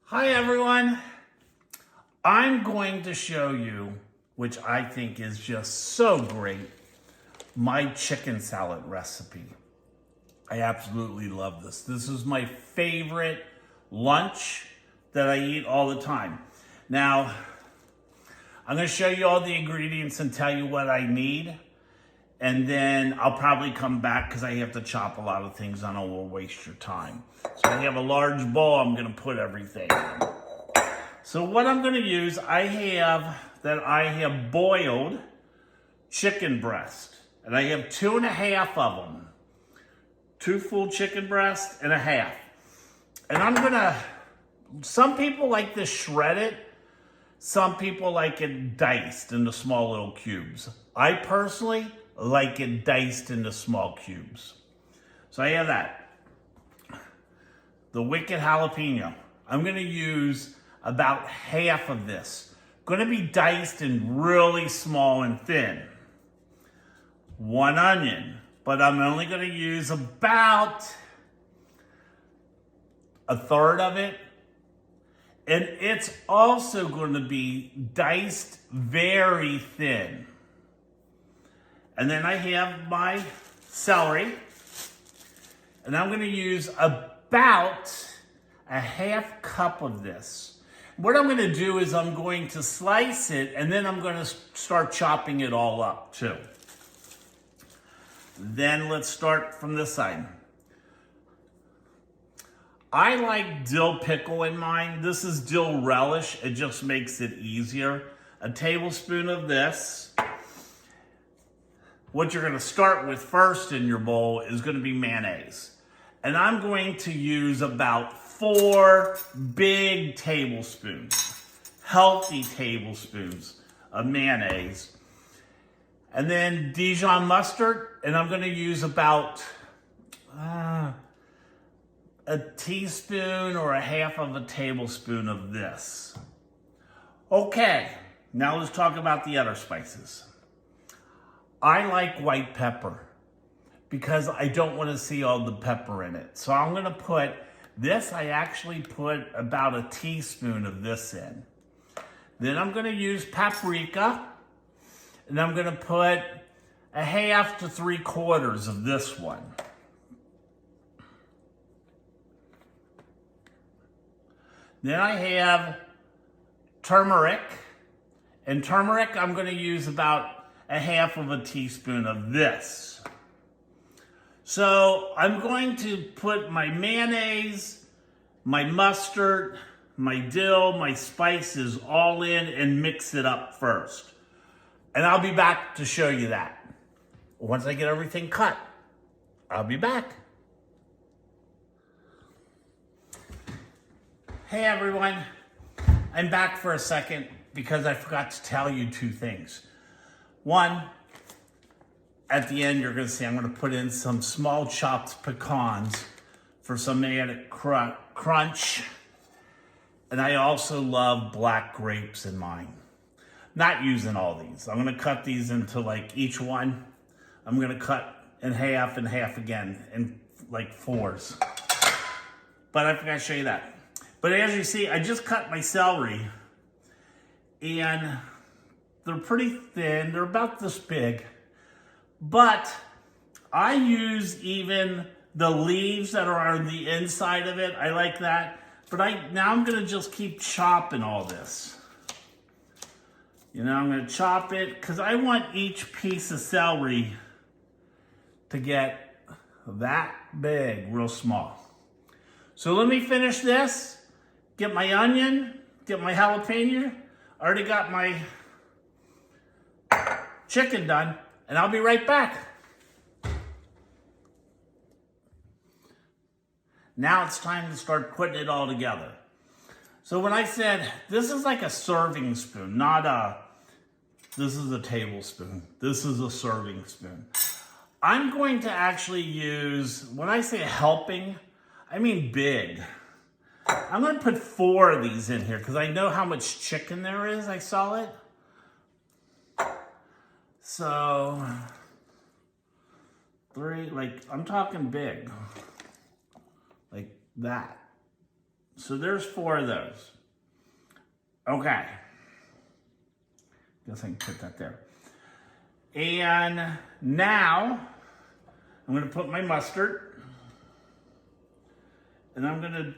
Hi everyone. I'm going to show you, which I think is just so great, my chicken salad recipe. I absolutely love this. This is my favorite lunch that I eat all the time. Now, I'm going to show you all the ingredients and tell you what I need. And then I'll probably come back because I have to chop a lot of things. I don't want to waste your time. So I have a large bowl. I'm going to put everything in. So what I'm going to use, I have boiled chicken breast. And I have 2.5 of them. 2 full chicken breasts and a half. And I'm going to, some people like to shred it. Some people like it diced into small little cubes. I personally like it diced into small cubes. So I have that. The wicked jalapeno. I'm going to use about half of this. Going to be diced in really small and thin. 1 onion, but I'm only going to use about 1/3 of it. And it's also going to be diced very thin. And then I have my celery. And I'm going to use about a 1/2 cup of this. What I'm going to do is I'm going to slice it and then I'm going to start chopping it all up too. Then let's start from this side. I like dill pickle in mine. This is dill relish. It just makes it easier. A tablespoon of this. What you're going to start with first in your bowl is going to be mayonnaise. And I'm going to use about 4 big tablespoons, healthy tablespoons of mayonnaise. And then Dijon mustard, and I'm going to use about a teaspoon or a 1/2 of a tablespoon of this. Okay, now let's talk about the other spices. I like white pepper because I don't want to see all the pepper in it. So I'm going to put this, I actually put about a teaspoon of this in. Then I'm going to use paprika, and I'm going to put a 1/2 to 3/4 of this one. Then I have turmeric, and turmeric I'm going to use about a 1/2 of a teaspoon of this. So I'm going to put my mayonnaise, my mustard, my dill, my spices all in and mix it up first. And I'll be back to show you that. Once I get everything cut, I'll be back. Hey everyone, I'm back for a second because I forgot to tell you 2 things. One, at the end you're going to see I'm going to put in some small chopped pecans for some added crunch. And I also love black grapes in mine. Not using all these. I'm going to cut these into like each one. I'm going to cut in half and half again in like 4s. But I forgot to show you that. But as you see, I just cut my celery and they're pretty thin. They're about this big. But I use even the leaves that are on the inside of it. I like that. But now I'm going to just keep chopping all this. You know, I'm going to chop it because I want each piece of celery to get that big, real small. So let me finish this. Get my onion, get my jalapeno. I already got my chicken done, and I'll be right back. Now it's time to start putting it all together. So when I said, this is like a serving spoon, this is a tablespoon. This is a serving spoon. I'm going to actually use, when I say helping, I mean big. I'm going to put 4 of these in here because I know how much chicken there is. I saw it. So, 3, like, I'm talking big. Like that. So there's 4 of those. Okay. Guess I can put that there. And now I'm going to put my mustard. And I'm going to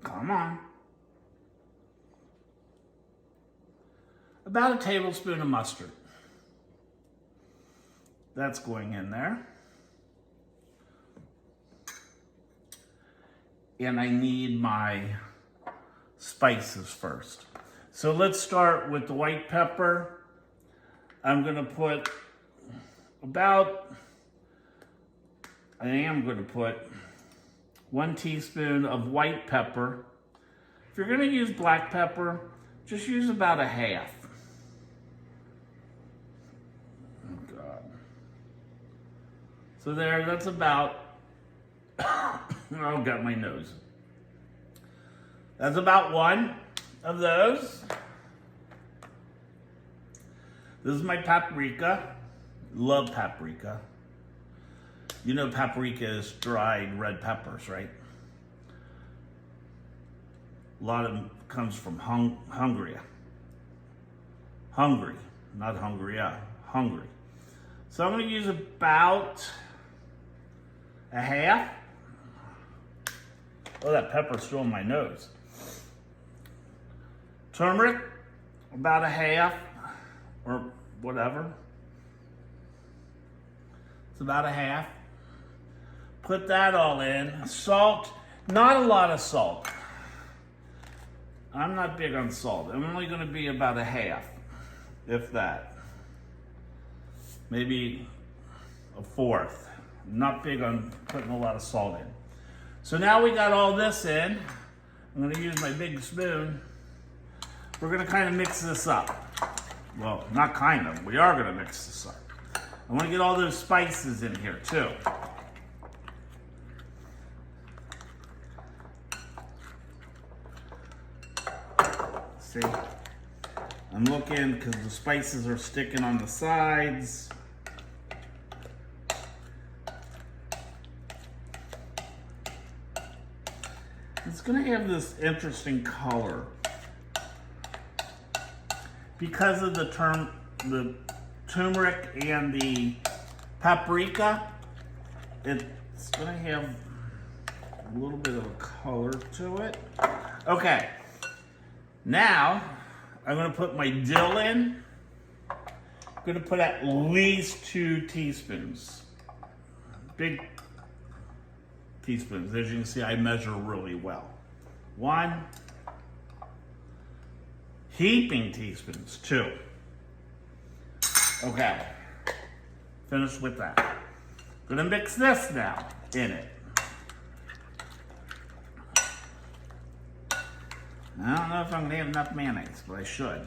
come on. About a tablespoon of mustard. That's going in there. And I need my spices first. So let's start with the white pepper. I'm gonna put I am gonna put 1 teaspoon of white pepper. If you're gonna use black pepper, just use about a half. Oh God. So there, that's about, oh, got my nose. That's about 1 of those. This is my paprika. Love paprika. You know paprika is dried red peppers, right? A lot of them comes from Hungary. Hungary, not Hungary, Hungary. So I'm going to use about a half. Oh, that pepper's still in my nose. Turmeric, about a half, or whatever. It's about a half. Put that all in. Salt, not a lot of salt. I'm not big on salt. I'm only going to be about a half, if that. Maybe a 1/4. Not big on putting a lot of salt in. So now we got all this in. I'm going to use my big spoon. We're going to kind of mix this up. Well, not kind of. We are going to mix this up. I want to get all those spices in here too. See? I'm looking because the spices are sticking on the sides. It's going to have this interesting color because of the turmeric and the paprika. It's going to have a little bit of a color to it. Okay, now I'm going to put my dill in. I'm going to put at least 2 teaspoons. Big teaspoons. As you can see, I measure really well. 1. Heaping teaspoons. 2. Okay. Finished with that. Gonna mix this now in it. I don't know if I'm gonna have enough mayonnaise, but I should.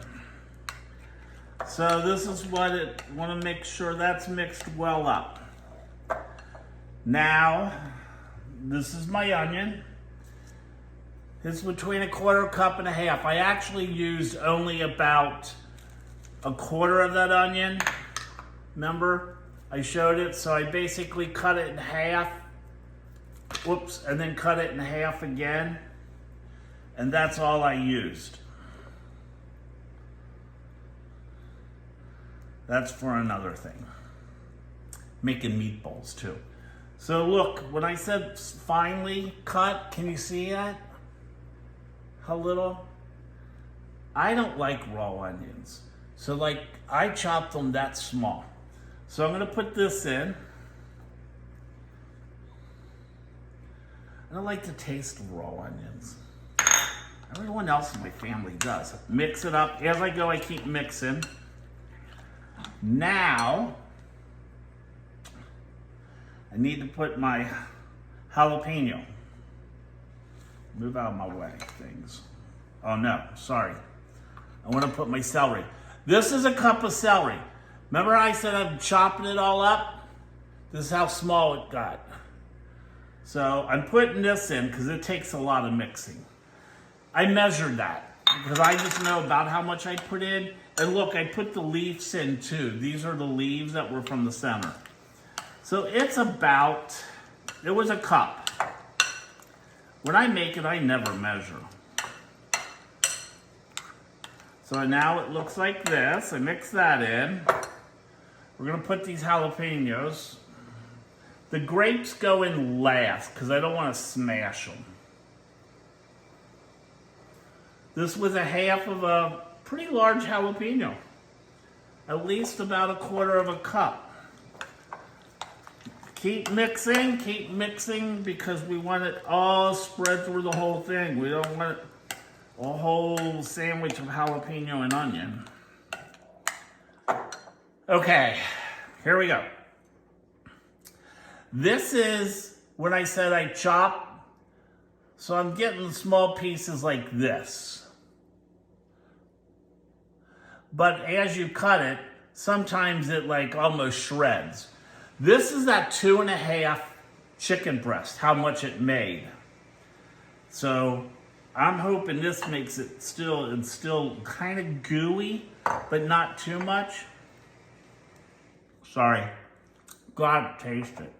So this is what it, want to make sure that's mixed well up. Now, this is my onion. It's between a 1/4 cup and a half. I actually used only about a 1/4 of that onion. Remember, I showed it, so I basically cut it in half. Whoops, and then cut it in half again. And that's all I used. That's for another thing. Making meatballs too. So look, when I said finely cut, can you see that? How little? I don't like raw onions. So like, I chopped them that small. So I'm gonna put this in. I don't like the taste of raw onions. Everyone else in my family does. Mix it up. As I go, I keep mixing. Now, I need to put my jalapeno. Move out of my way, things. Oh no, sorry. I want to put my celery. This is a cup of celery. Remember I said I'm chopping it all up? This is how small it got. So I'm putting this in because it takes a lot of mixing. I measured that because I just know about how much I put in. And look, I put the leaves in too. These are the leaves that were from the center. So it's about, it was a cup. When I make it, I never measure. So now it looks like this. I mix that in. We're gonna put these jalapenos. The grapes go in last because I don't want to smash them. This was a half of a pretty large jalapeno. At least about a quarter of a cup. Keep mixing because we want it all spread through the whole thing. We don't want a whole sandwich of jalapeno and onion. Okay, here we go. This is when I said I chop, so I'm getting small pieces like this. But as you cut it, sometimes it like almost shreds. This is that 2.5 chicken breast, how much it made. So I'm hoping this makes it it's still kind of gooey, but not too much. Sorry, gotta taste it.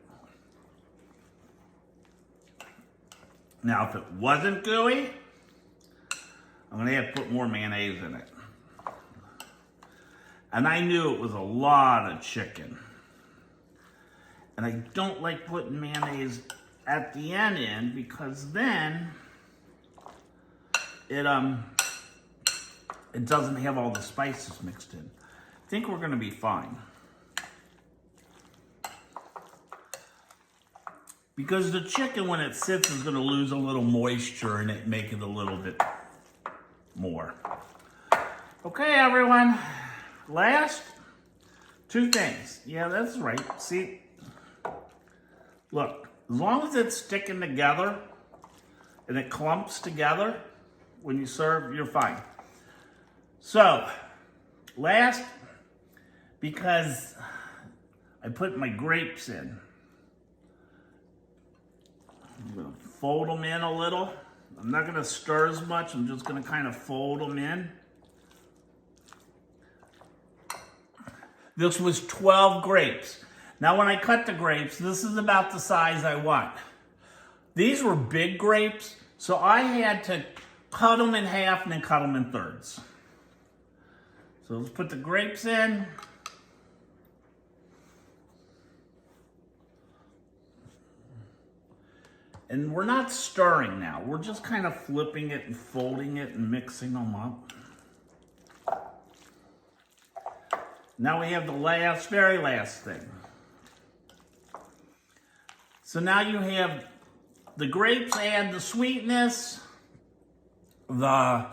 Now, if it wasn't gooey, I'm gonna have to put more mayonnaise in it. And I knew it was a lot of chicken. And I don't like putting mayonnaise at the end in because then it doesn't have all the spices mixed in. I think we're gonna be fine. Because the chicken, when it sits, is gonna lose a little moisture and it make it a little bit more. Okay, everyone. Last, 2 things. Yeah, that's right. See, look, as long as it's sticking together and it clumps together, when you serve, you're fine. So, last, because I put my grapes in, I'm gonna fold them in a little. I'm not gonna stir as much, I'm just gonna kind of fold them in. This was 12 grapes. Now when I cut the grapes, this is about the size I want. These were big grapes, so I had to cut them in half and then cut them in thirds. So let's put the grapes in. And we're not stirring now. We're just kind of flipping it and folding it and mixing them up. Now we have the very last thing. So now you have the grapes add the sweetness, the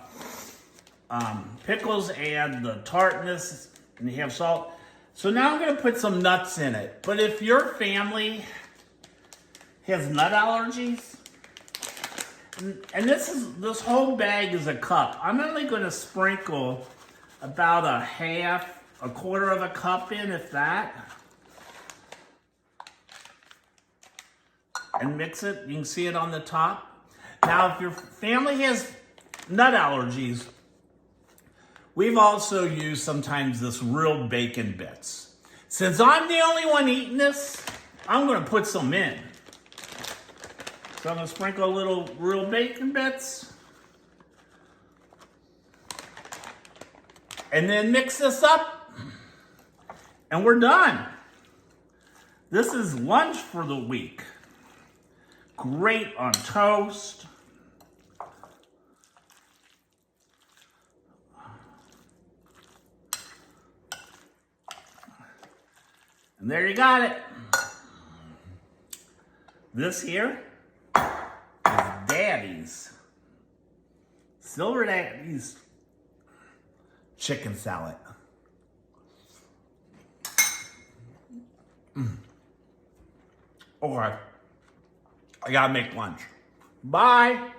pickles add the tartness, and you have salt. So now I'm gonna put some nuts in it. But if your family has nut allergies, and this whole bag is a cup, I'm only gonna sprinkle about a quarter of a cup in, if that. And mix it. You can see it on the top. Now, if your family has nut allergies, we've also used sometimes this real bacon bits. Since I'm the only one eating this, I'm gonna put some in. So I'm gonna sprinkle a little real bacon bits. And then mix this up. And we're done. This is lunch for the week. Great on toast. And there you got it. This here is Daddy's, Silver Daddy's chicken salad. Okay, I gotta make lunch. Bye.